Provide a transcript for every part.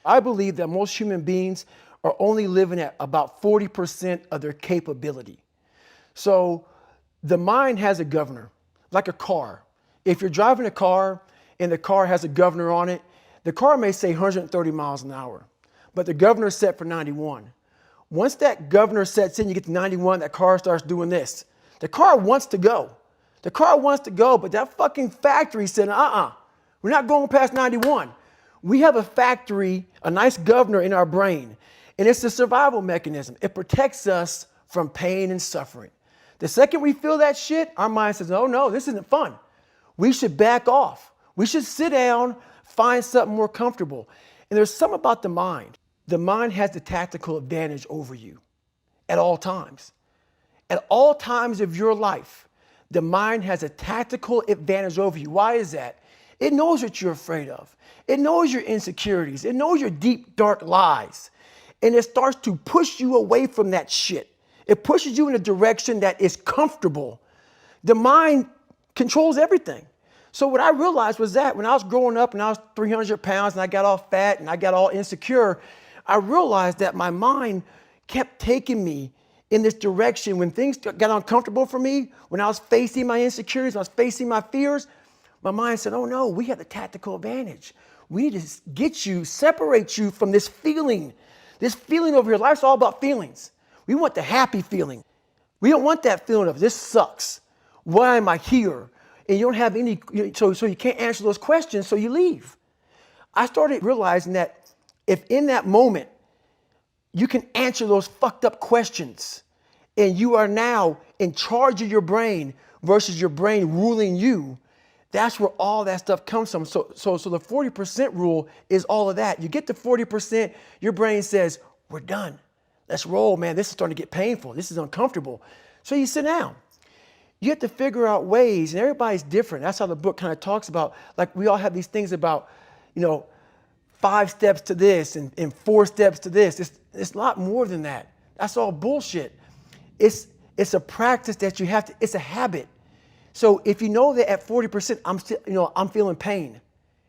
I believe that most human beings are only living at about 40% of their capability. So the mind has a governor, like a car. If you're driving a car and the car has a governor on it, the car may say 130 miles an hour, but the governor is set for 91. Once that governor sets in, you get to 91, that car starts doing this. The car wants to go. The car wants to go, but that fucking factory said, we're not going past 91. We have a factory, a nice governor in our brain, and it's a survival mechanism. It protects us from pain and suffering. The second we feel that shit, our mind says, oh no, this isn't fun. We should back off. We should sit down, find something more comfortable. And there's something about the mind. The mind has the tactical advantage over you at all times. At all times of your life, the mind has a tactical advantage over you. Why is that? It knows what you're afraid of. It knows your insecurities. It knows your deep, dark lies. And it starts to push you away from that shit. It pushes you in a direction that is comfortable. The mind controls everything. So what I realized was that when I was growing up and I was 300 pounds and I got all fat and I got all insecure, I realized that my mind kept taking me in this direction. When things got uncomfortable for me, when I was facing my insecurities, I was facing my fears, my mind said, oh no, we have the tactical advantage. We need to get you, separate you from this feeling over here. Life's all about feelings. We want the happy feeling. We don't want that feeling of this sucks. Why am I here? And you don't have any, so you can't answer those questions, so you leave. I started realizing that if in that moment you can answer those fucked up questions and you are now in charge of your brain versus your brain ruling you, that's where all that stuff comes from. So the 40% rule is all of that. You get to 40%, your brain says, we're done. Let's roll, man. This is starting to get painful. This is uncomfortable. So you sit down. You have to figure out ways, and everybody's different. That's how the book kind of talks about, like we all have these things about, 5 steps to this and 4 steps to this. It's a lot more than that. That's all bullshit. It's a practice that you have to, it's a habit. So if you know that at 40%, I'm feeling pain.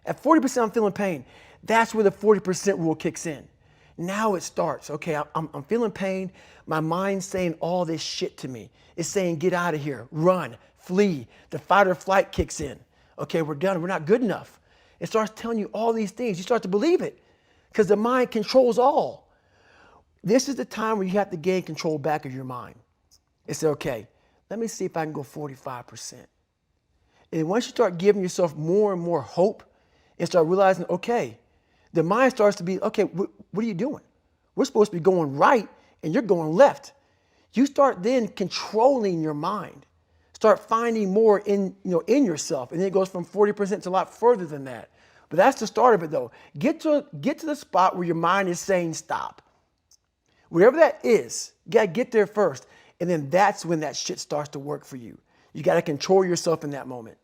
At 40%, I'm feeling pain. That's where the 40% rule kicks in. Now it starts. Okay, I'm feeling pain. My mind's saying all this shit to me. It's saying, get out of here, run, flee. The fight or flight kicks in. Okay, we're done. We're not good enough. It starts telling you all these things. You start to believe it because the mind controls all. This is the time where you have to gain control back of your mind. It's okay. Let me see if I can go 45%. And once you start giving yourself more and more hope and start realizing, okay, the mind starts to be, okay, what are you doing? We're supposed to be going right and you're going left. You start then controlling your mind. Start finding more in yourself. And then it goes from 40% to a lot further than that. But that's the start of it though. Get to the spot where your mind is saying stop. Wherever that is, you gotta get there first. And then that's when that shit starts to work for you. You gotta control yourself in that moment.